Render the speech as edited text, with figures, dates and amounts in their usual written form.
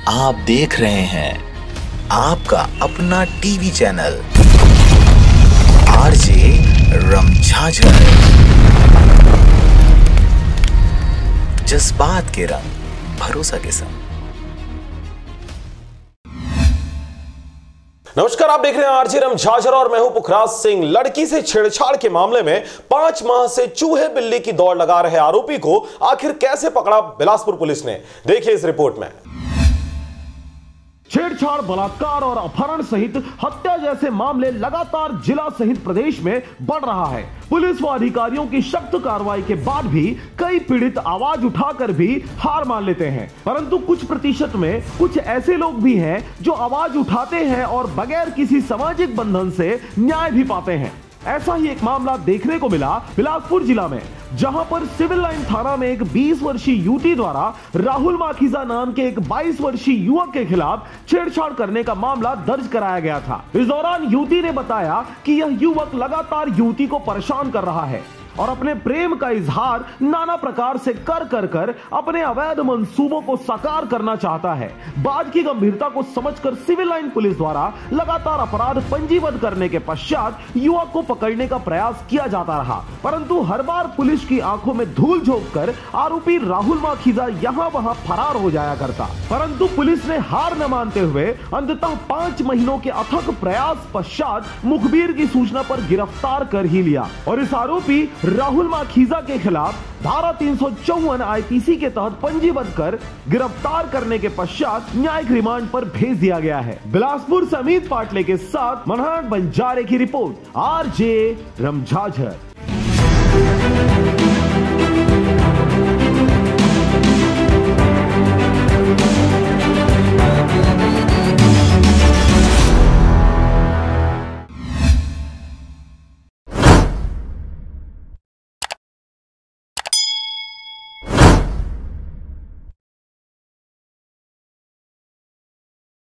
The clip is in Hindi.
आप देख रहे हैं आपका अपना टीवी चैनल आरजे रमझाझर। जज्बात के रंग, भरोसा के संग। नमस्कार, आप देख रहे हैं आरजे रमझाझर और मैं हूं पुखराज सिंह। लड़की से छेड़छाड़ के मामले में 5 माह से चूहे बिल्ली की दौड़ लगा रहे आरोपी को आखिर कैसे पकड़ा बिलासपुर पुलिस ने, देखिए इस रिपोर्ट में। छेड़छाड़, बलात्कार और अपहरण सहित हत्या जैसे मामले लगातार जिला सहित प्रदेश में बढ़ रहा है। पुलिस व अधिकारियों की सख्त कार्रवाई के बाद भी कई पीड़ित आवाज उठाकर भी हार मान लेते हैं, परंतु कुछ प्रतिशत में कुछ ऐसे लोग भी हैं जो आवाज उठाते हैं और बगैर किसी सामाजिक बंधन से न्याय भी पाते हैं। ऐसा ही एक मामला देखने को मिला बिलासपुर जिला में, जहां पर सिविल लाइन थाना में एक 20 वर्षीय युवती द्वारा राहुल माखीजा नाम के एक 22 वर्षीय युवक के खिलाफ छेड़छाड़ करने का मामला दर्ज कराया गया था। इस दौरान युवती ने बताया कि यह युवक लगातार युवती को परेशान कर रहा है और अपने प्रेम का इजहार नाना प्रकार से कर अपने अवैध मंसूबों को साकार करना चाहता है। बात की गंभीरता को समझकर सिविल लाइन पुलिस द्वारा लगातार अपराध पंजीबद्ध करने के पश्चात युवक को पकड़ने का प्रयास किया जाता रहा, परंतु हर बार पुलिस की आंखों में धूल झोंककर आरोपी राहुल माखीजा यहाँ वहाँ फरार हो जाया करता। परंतु पुलिस ने हार न मानते हुए अंततः 5 महीनों के अथक प्रयास पश्चात मुखबिर की सूचना पर गिरफ्तार कर ही लिया और इस आरोपी राहुल माखीजा के खिलाफ धारा 354 आईपीसी के तहत पंजीबद्ध कर गिरफ्तार करने के पश्चात न्यायिक रिमांड पर भेज दिया गया है। बिलासपुर से अमित पाटले के साथ मनोहर बंजारे की रिपोर्ट, आरजे रमझाझर।